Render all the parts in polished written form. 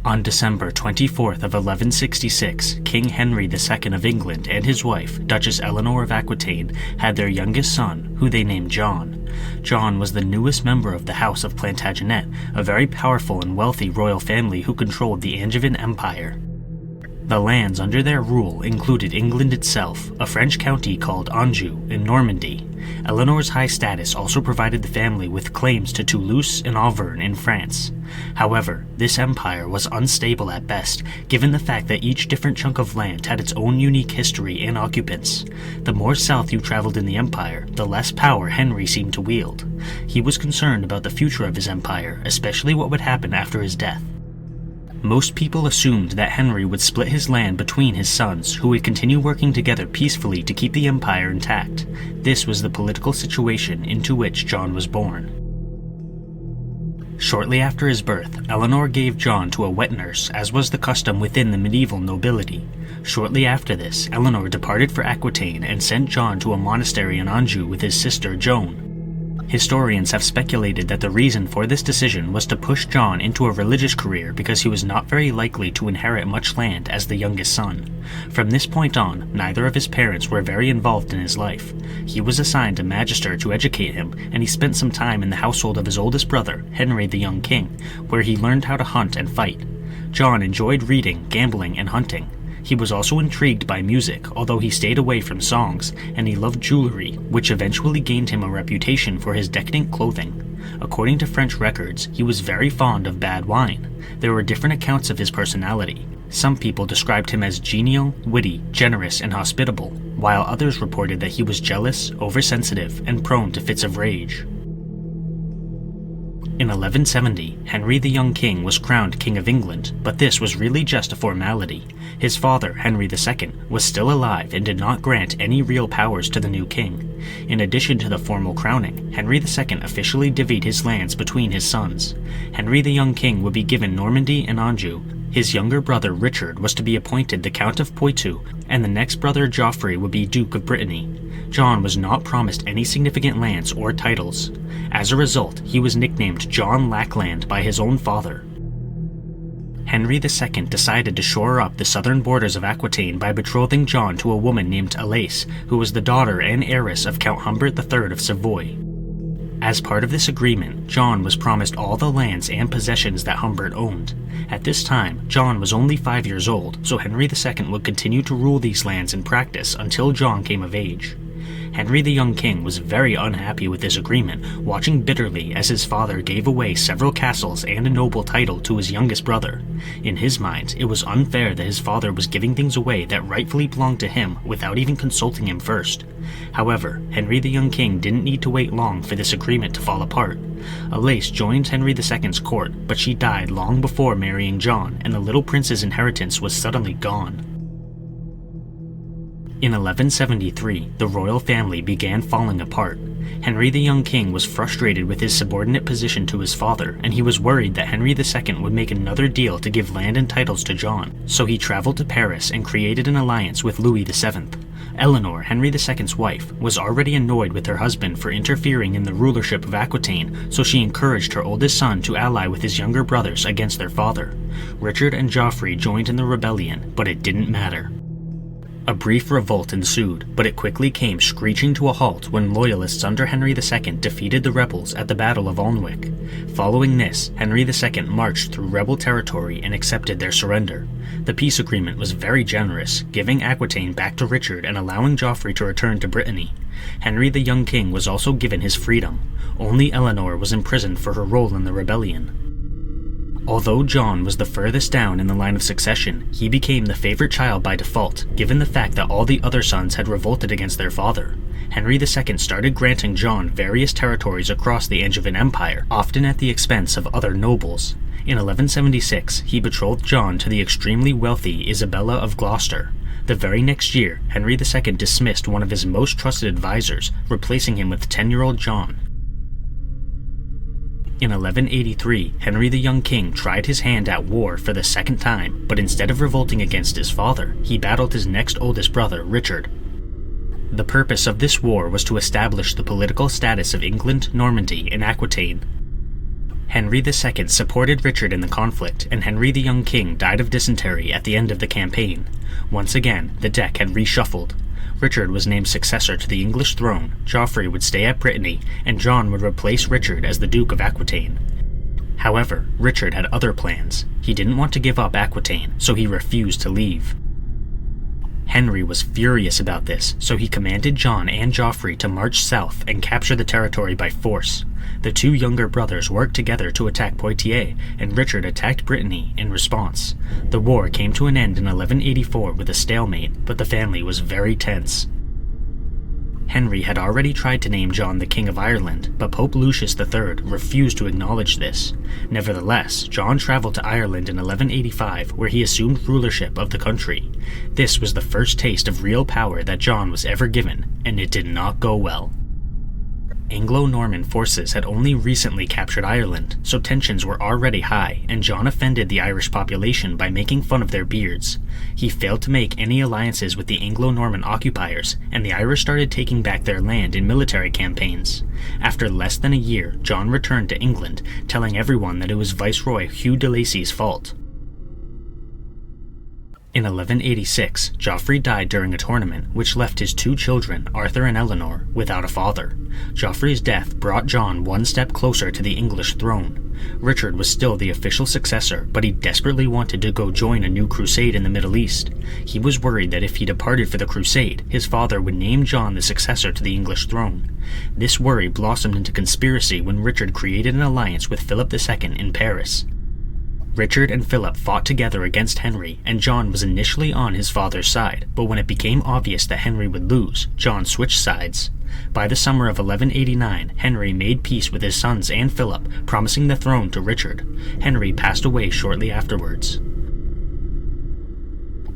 On December 24th of 1166, King Henry II of England and his wife, Duchess Eleanor of Aquitaine, had their youngest son, who they named John. John was the newest member of the House of Plantagenet, a very powerful and wealthy royal family who controlled the Angevin Empire. The lands under their rule included England itself, a French county called Anjou in Normandy. Eleanor's high status also provided the family with claims to Toulouse and Auvergne in France. However, this empire was unstable at best, given the fact that each different chunk of land had its own unique history and occupants. The more south you traveled in the empire, the less power Henry seemed to wield. He was concerned about the future of his empire, especially what would happen after his death. Most people assumed that Henry would split his land between his sons, who would continue working together peacefully to keep the empire intact. This was the political situation into which John was born. Shortly after his birth, Eleanor gave John to a wet nurse, as was the custom within the medieval nobility. Shortly after this, Eleanor departed for Aquitaine and sent John to a monastery in Anjou with his sister Joan. Historians have speculated that the reason for this decision was to push John into a religious career because he was not very likely to inherit much land as the youngest son. From this point on, neither of his parents were very involved in his life. He was assigned a magister to educate him, and he spent some time in the household of his oldest brother, Henry the Young King, where he learned how to hunt and fight. John enjoyed reading, gambling, and hunting. He was also intrigued by music, although he stayed away from songs, and he loved jewelry, which eventually gained him a reputation for his decadent clothing. According to French records, he was very fond of bad wine. There were different accounts of his personality. Some people described him as genial, witty, generous, and hospitable, while others reported that he was jealous, oversensitive, and prone to fits of rage. In 1170, Henry the Young King was crowned King of England, but this was really just a formality. His father, Henry II, was still alive and did not grant any real powers to the new king. In addition to the formal crowning, Henry II officially divvied his lands between his sons. Henry the Young King would be given Normandy and Anjou. His younger brother Richard was to be appointed the Count of Poitou, and the next brother Geoffrey would be Duke of Brittany. John was not promised any significant lands or titles. As a result, he was nicknamed John Lackland by his own father. Henry II decided to shore up the southern borders of Aquitaine by betrothing John to a woman named Alais, who was the daughter and heiress of Count Humbert III of Savoy. As part of this agreement, John was promised all the lands and possessions that Humbert owned. At this time, John was only 5 years old, so Henry II would continue to rule these lands in practice until John came of age. Henry the Young King was very unhappy with this agreement, watching bitterly as his father gave away several castles and a noble title to his youngest brother. In his mind, it was unfair that his father was giving things away that rightfully belonged to him without even consulting him first. However, Henry the Young King didn't need to wait long for this agreement to fall apart. Alais joined Henry II's court, but she died long before marrying John, and the little prince's inheritance was suddenly gone. In 1173, the royal family began falling apart. Henry the Young King was frustrated with his subordinate position to his father, and he was worried that Henry II would make another deal to give land and titles to John, so he traveled to Paris and created an alliance with Louis VII. Eleanor, Henry II's wife, was already annoyed with her husband for interfering in the rulership of Aquitaine, so she encouraged her oldest son to ally with his younger brothers against their father. Richard and Geoffrey joined in the rebellion, but it didn't matter. A brief revolt ensued, but it quickly came screeching to a halt when loyalists under Henry II defeated the rebels at the Battle of Alnwick. Following this, Henry II marched through rebel territory and accepted their surrender. The peace agreement was very generous, giving Aquitaine back to Richard and allowing Geoffrey to return to Brittany. Henry the Young King was also given his freedom. Only Eleanor was imprisoned for her role in the rebellion. Although John was the furthest down in the line of succession, he became the favorite child by default, given the fact that all the other sons had revolted against their father. Henry II started granting John various territories across the Angevin Empire, often at the expense of other nobles. In 1176, he betrothed John to the extremely wealthy Isabella of Gloucester. The very next year, Henry II dismissed one of his most trusted advisors, replacing him with 10-year-old John. In 1183, Henry the Young King tried his hand at war for the second time, but instead of revolting against his father, he battled his next oldest brother, Richard. The purpose of this war was to establish the political status of England, Normandy, and Aquitaine. Henry II supported Richard in the conflict, and Henry the young king died of dysentery at the end of the campaign. Once again, the deck had reshuffled. Richard was named successor to the English throne, Geoffrey would stay at Brittany, and John would replace Richard as the Duke of Aquitaine. However, Richard had other plans. He didn't want to give up Aquitaine, so he refused to leave. Henry was furious about this, so he commanded John and Geoffrey to march south and capture the territory by force. The two younger brothers worked together to attack Poitiers, and Richard attacked Brittany in response. The war came to an end in 1184 with a stalemate, but the family was very tense. Henry had already tried to name John the King of Ireland, but Pope Lucius III refused to acknowledge this. Nevertheless, John traveled to Ireland in 1185, where he assumed rulership of the country. This was the first taste of real power that John was ever given, and it did not go well. Anglo-Norman forces had only recently captured Ireland, so tensions were already high, and John offended the Irish population by making fun of their beards. He failed to make any alliances with the Anglo-Norman occupiers, and the Irish started taking back their land in military campaigns. After less than a year, John returned to England, telling everyone that it was Viceroy Hugh de Lacy's fault. In 1186, Geoffrey died during a tournament, which left his two children, Arthur and Eleanor, without a father. Geoffrey's death brought John one step closer to the English throne. Richard was still the official successor, but he desperately wanted to go join a new crusade in the Middle East. He was worried that if he departed for the crusade, his father would name John the successor to the English throne. This worry blossomed into conspiracy when Richard created an alliance with Philip II in Paris. Richard and Philip fought together against Henry, and John was initially on his father's side, but when it became obvious that Henry would lose, John switched sides. By the summer of 1189, Henry made peace with his sons and Philip, promising the throne to Richard. Henry passed away shortly afterwards.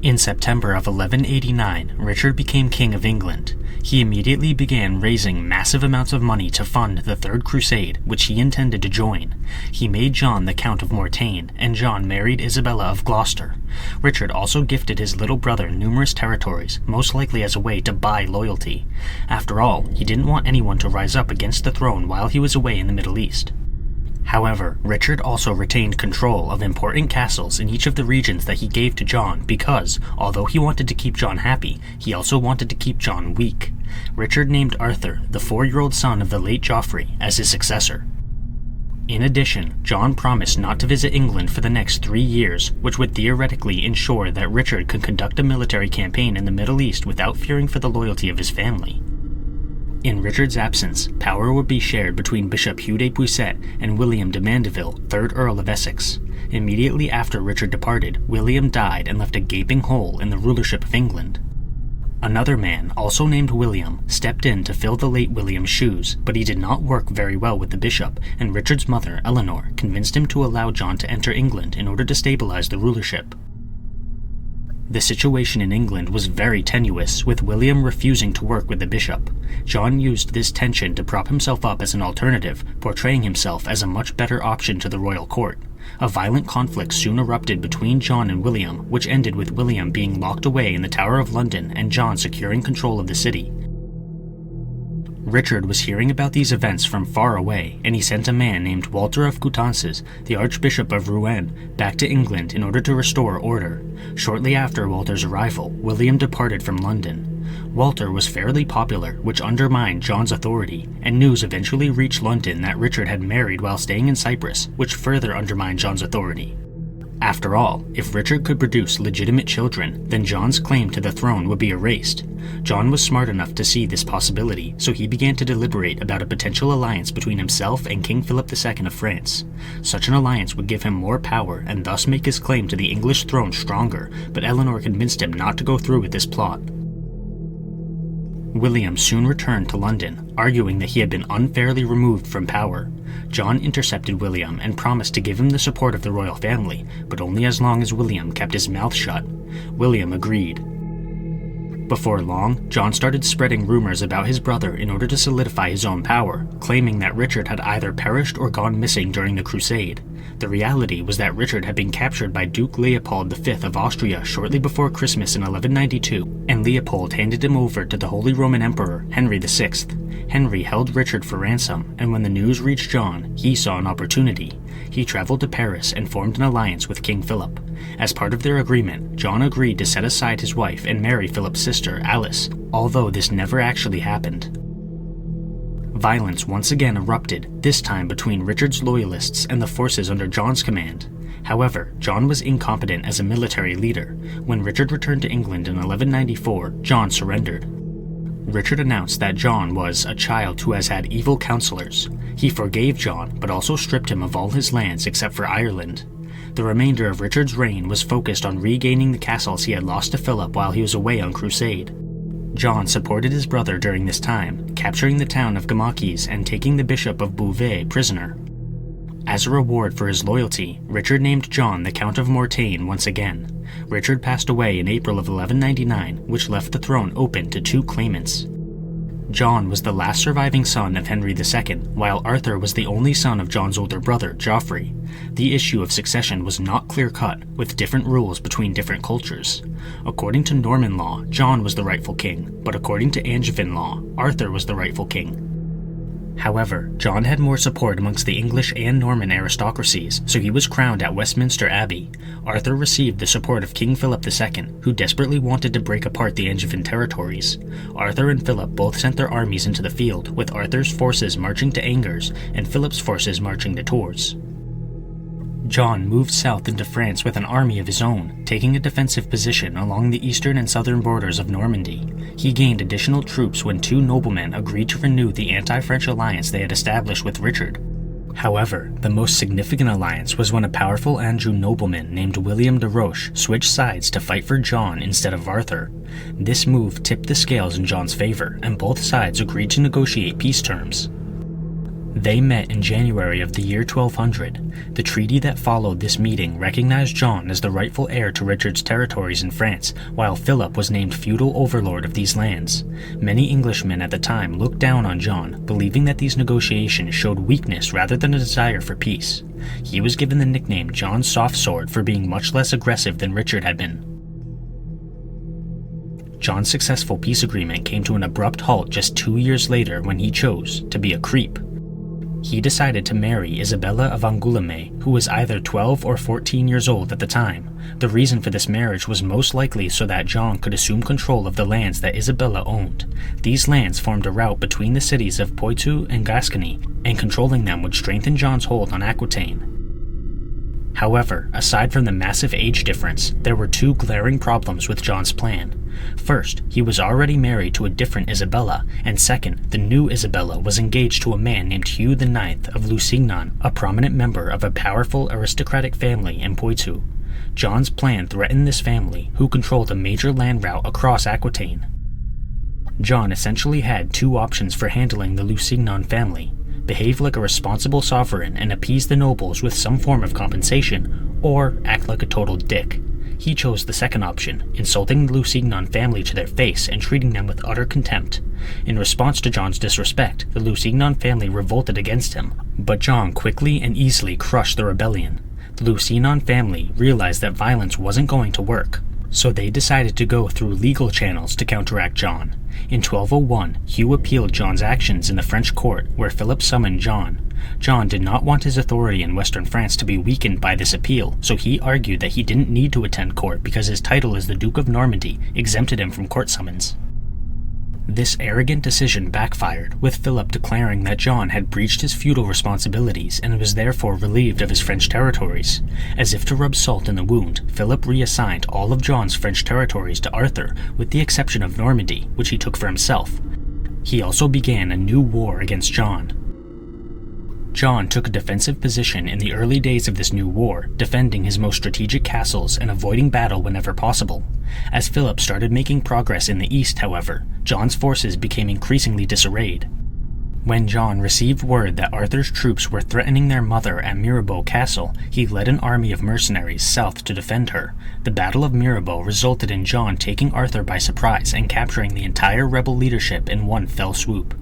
In September of 1189, Richard became King of England. He immediately began raising massive amounts of money to fund the Third Crusade, which he intended to join. He made John the Count of Mortain, and John married Isabella of Gloucester. Richard also gifted his little brother numerous territories, most likely as a way to buy loyalty. After all, he didn't want anyone to rise up against the throne while he was away in the Middle East. However, Richard also retained control of important castles in each of the regions that he gave to John because, although he wanted to keep John happy, he also wanted to keep John weak. Richard named Arthur, the 4-year-old son of the late Geoffrey, as his successor. In addition, John promised not to visit England for the next 3 years, which would theoretically ensure that Richard could conduct a military campaign in the Middle East without fearing for the loyalty of his family. In Richard's absence, power would be shared between Bishop Hugh de Puiset and William de Mandeville, 3rd Earl of Essex. Immediately after Richard departed, William died and left a gaping hole in the rulership of England. Another man, also named William, stepped in to fill the late William's shoes, but he did not work very well with the bishop, and Richard's mother, Eleanor, convinced him to allow John to enter England in order to stabilize the rulership. The situation in England was very tenuous, with William refusing to work with the bishop. John used this tension to prop himself up as an alternative, portraying himself as a much better option to the royal court. A violent conflict soon erupted between John and William, which ended with William being locked away in the Tower of London and John securing control of the city. Richard was hearing about these events from far away, and he sent a man named Walter of Coutances, the Archbishop of Rouen, back to England in order to restore order. Shortly after Walter's arrival, William departed from London. Walter was fairly popular, which undermined John's authority, and news eventually reached London that Richard had married while staying in Cyprus, which further undermined John's authority. After all, if Richard could produce legitimate children, then John's claim to the throne would be erased. John was smart enough to see this possibility, so he began to deliberate about a potential alliance between himself and King Philip II of France. Such an alliance would give him more power and thus make his claim to the English throne stronger, but Eleanor convinced him not to go through with this plot. William soon returned to London, arguing that he had been unfairly removed from power. John intercepted William and promised to give him the support of the royal family, but only as long as William kept his mouth shut. William agreed. Before long, John started spreading rumors about his brother in order to solidify his own power, claiming that Richard had either perished or gone missing during the crusade. The reality was that Richard had been captured by Duke Leopold V of Austria shortly before Christmas in 1192, and Leopold handed him over to the Holy Roman Emperor Henry VI. Henry held Richard for ransom, and when the news reached John, he saw an opportunity. He traveled to Paris and formed an alliance with King Philip. As part of their agreement, John agreed to set aside his wife and marry Philip's sister, Alice, although this never actually happened. Violence once again erupted, this time between Richard's loyalists and the forces under John's command. However, John was incompetent as a military leader. When Richard returned to England in 1194, John surrendered. Richard announced that John was a child who has had evil counselors. He forgave John, but also stripped him of all his lands except for Ireland. The remainder of Richard's reign was focused on regaining the castles he had lost to Philip while he was away on crusade. John supported his brother during this time, capturing the town of Gamakis and taking the Bishop of Beauvais prisoner. As a reward for his loyalty, Richard named John the Count of Mortain once again. Richard passed away in April of 1199, which left the throne open to two claimants. John was the last surviving son of Henry II, while Arthur was the only son of John's older brother, Geoffrey. The issue of succession was not clear-cut, with different rules between different cultures. According to Norman law, John was the rightful king, but according to Angevin law, Arthur was the rightful king. However, John had more support amongst the English and Norman aristocracies, so he was crowned at Westminster Abbey. Arthur received the support of King Philip II, who desperately wanted to break apart the Angevin territories. Arthur and Philip both sent their armies into the field, with Arthur's forces marching to Angers and Philip's forces marching to Tours. John moved south into France with an army of his own, taking a defensive position along the eastern and southern borders of Normandy. He gained additional troops when two noblemen agreed to renew the anti-French alliance they had established with Richard. However, the most significant alliance was when a powerful Anjou nobleman named William de Roche switched sides to fight for John instead of Arthur. This move tipped the scales in John's favor, and both sides agreed to negotiate peace terms. They met in January of the year 1200. The treaty that followed this meeting recognized John as the rightful heir to Richard's territories in France, while Philip was named feudal overlord of these lands. Many Englishmen at the time looked down on John, believing that these negotiations showed weakness rather than a desire for peace. He was given the nickname John's Soft Sword for being much less aggressive than Richard had been. John's successful peace agreement came to an abrupt halt just 2 years later when he chose to be a creep. He decided to marry Isabella of Angoulême, who was either 12 or 14 years old at the time. The reason for this marriage was most likely so that John could assume control of the lands that Isabella owned. These lands formed a route between the cities of Poitou and Gascony, and controlling them would strengthen John's hold on Aquitaine. However, aside from the massive age difference, there were two glaring problems with John's plan. First, he was already married to a different Isabella, and second, the new Isabella was engaged to a man named Hugh IX of Lusignan, a prominent member of a powerful aristocratic family in Poitou. John's plan threatened this family, who controlled a major land route across Aquitaine. John essentially had two options for handling the Lusignan family: behave like a responsible sovereign and appease the nobles with some form of compensation, or act like a total dick. He chose the second option, insulting the Lusignan family to their face and treating them with utter contempt. In response to John's disrespect, the Lusignan family revolted against him, but John quickly and easily crushed the rebellion. The Lusignan family realized that violence wasn't going to work, so they decided to go through legal channels to counteract John. In 1201, Hugh appealed John's actions in the French court, where Philip summoned John. John did not want his authority in western France to be weakened by this appeal, so he argued that he didn't need to attend court because his title as the Duke of Normandy exempted him from court summons. This arrogant decision backfired, with Philip declaring that John had breached his feudal responsibilities and was therefore relieved of his French territories. As if to rub salt in the wound, Philip reassigned all of John's French territories to Arthur, with the exception of Normandy, which he took for himself. He also began a new war against John. John took a defensive position in the early days of this new war, defending his most strategic castles and avoiding battle whenever possible. As Philip started making progress in the east, however, John's forces became increasingly disarrayed. When John received word that Arthur's troops were threatening their mother at Mirabeau Castle, he led an army of mercenaries south to defend her. The Battle of Mirabeau resulted in John taking Arthur by surprise and capturing the entire rebel leadership in one fell swoop.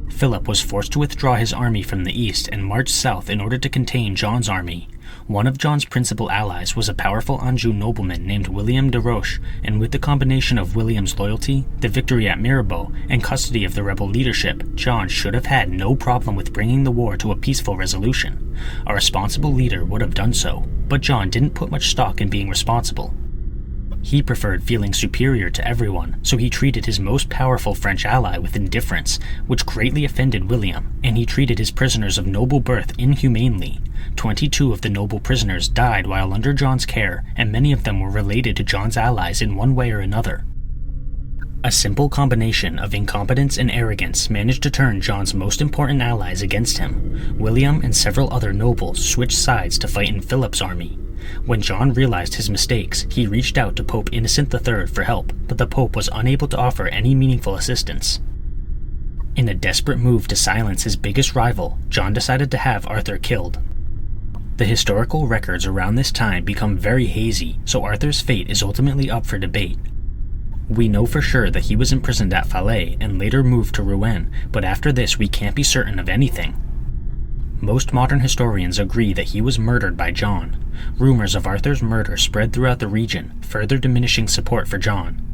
Philip was forced to withdraw his army from the east and march south in order to contain John's army. One of John's principal allies was a powerful Anjou nobleman named William de Roche, and with the combination of William's loyalty, the victory at Mirabeau, and custody of the rebel leadership, John should have had no problem with bringing the war to a peaceful resolution. A responsible leader would have done so, but John didn't put much stock in being responsible. He preferred feeling superior to everyone, so he treated his most powerful French ally with indifference, which greatly offended William, and he treated his prisoners of noble birth inhumanely. 22 of the noble prisoners died while under John's care, and many of them were related to John's allies in one way or another. A simple combination of incompetence and arrogance managed to turn John's most important allies against him. William and several other nobles switched sides to fight in Philip's army. When John realized his mistakes, he reached out to Pope Innocent III for help, but the Pope was unable to offer any meaningful assistance. In a desperate move to silence his biggest rival, John decided to have Arthur killed. The historical records around this time become very hazy, so Arthur's fate is ultimately up for debate. We know for sure that he was imprisoned at Falaise and later moved to Rouen, but after this we can't be certain of anything. Most modern historians agree that he was murdered by John. Rumors of Arthur's murder spread throughout the region, further diminishing support for John.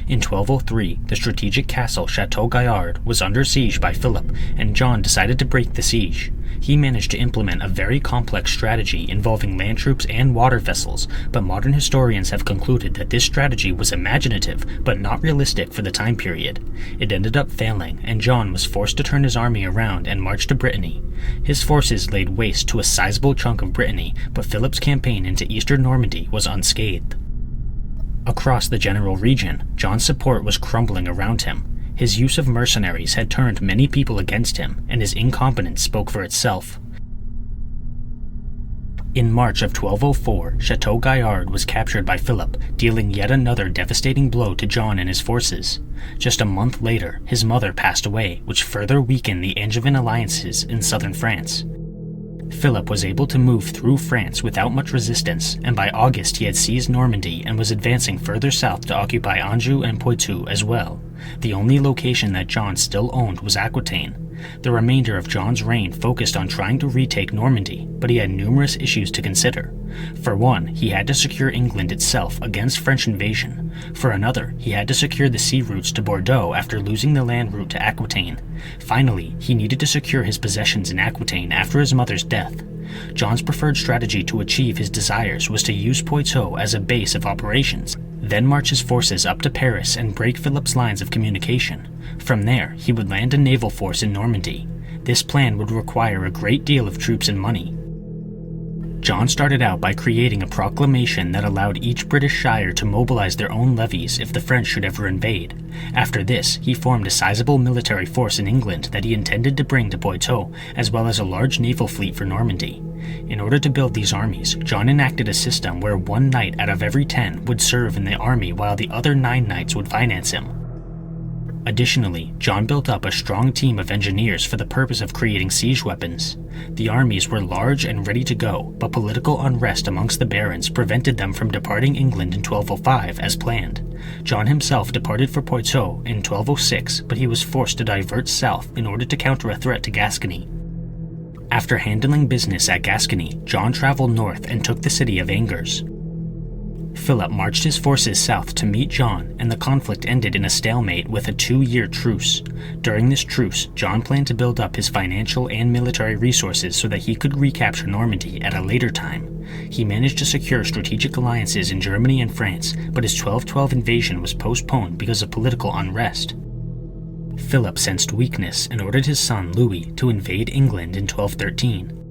In 1203, the strategic castle Chateau Gaillard was under siege by Philip, and John decided to break the siege. He managed to implement a very complex strategy involving land troops and water vessels, but modern historians have concluded that this strategy was imaginative but not realistic for the time period. It ended up failing, and John was forced to turn his army around and march to Brittany. His forces laid waste to a sizable chunk of Brittany, but Philip's campaign into eastern Normandy was unscathed. Across the general region, John's support was crumbling around him. His use of mercenaries had turned many people against him, and his incompetence spoke for itself. In March of 1204, Chateau Gaillard was captured by Philip, dealing yet another devastating blow to John and his forces. Just a month later, his mother passed away, which further weakened the Angevin alliances in southern France. Philip was able to move through France without much resistance, and by August he had seized Normandy and was advancing further south to occupy Anjou and Poitou as well. The only location that John still owned was Aquitaine. The remainder of John's reign focused on trying to retake Normandy, but he had numerous issues to consider. For one, he had to secure England itself against French invasion. For another, he had to secure the sea routes to Bordeaux after losing the land route to Aquitaine. Finally, he needed to secure his possessions in Aquitaine after his mother's death. John's preferred strategy to achieve his desires was to use Poitou as a base of operations, then march his forces up to Paris and break Philip's lines of communication. From there, he would land a naval force in Normandy. This plan would require a great deal of troops and money. John started out by creating a proclamation that allowed each British shire to mobilize their own levies if the French should ever invade. After this, he formed a sizable military force in England that he intended to bring to Poitou, as well as a large naval fleet for Normandy. In order to build these armies, John enacted a system where 1 knight out of every 10 would serve in the army while the other 9 knights would finance him. Additionally, John built up a strong team of engineers for the purpose of creating siege weapons. The armies were large and ready to go, but political unrest amongst the barons prevented them from departing England in 1205 as planned. John himself departed for Poitou in 1206, but he was forced to divert south in order to counter a threat to Gascony. After handling business at Gascony, John traveled north and took the city of Angers. Philip marched his forces south to meet John, and the conflict ended in a stalemate with a 2-year truce. During this truce, John planned to build up his financial and military resources so that he could recapture Normandy at a later time. He managed to secure strategic alliances in Germany and France, but his 1212 invasion was postponed because of political unrest. Philip sensed weakness and ordered his son Louis to invade England in 1213.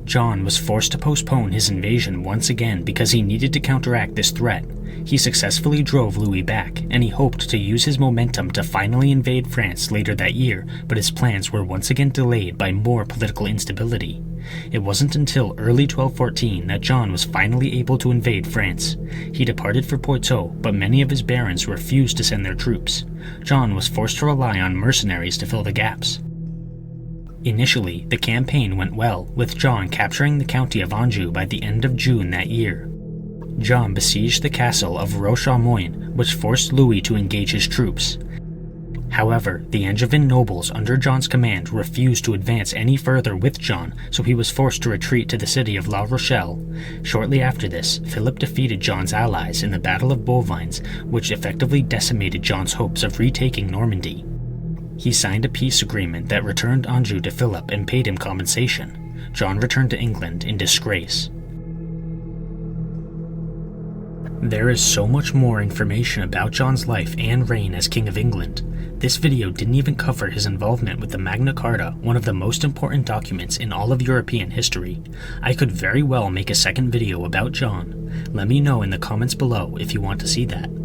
John was forced to postpone his invasion once again because he needed to counteract this threat. He successfully drove Louis back, and he hoped to use his momentum to finally invade France later that year, but his plans were once again delayed by more political instability. It wasn't until early 1214 that John was finally able to invade France. He departed for Poitou, but many of his barons refused to send their troops. John was forced to rely on mercenaries to fill the gaps. Initially, the campaign went well, with John capturing the county of Anjou by the end of June that year. John besieged the castle of Roche-aux-Moines, which forced Louis to engage his troops. However, the Angevin nobles under John's command refused to advance any further with John, so he was forced to retreat to the city of La Rochelle. Shortly after this, Philip defeated John's allies in the Battle of Bovines, which effectively decimated John's hopes of retaking Normandy. He signed a peace agreement that returned Anjou to Philip and paid him compensation. John returned to England in disgrace. There is so much more information about John's life and reign as King of England. This video didn't even cover his involvement with the Magna Carta, one of the most important documents in all of European history. I could very well make a second video about John. Let me know in the comments below if you want to see that.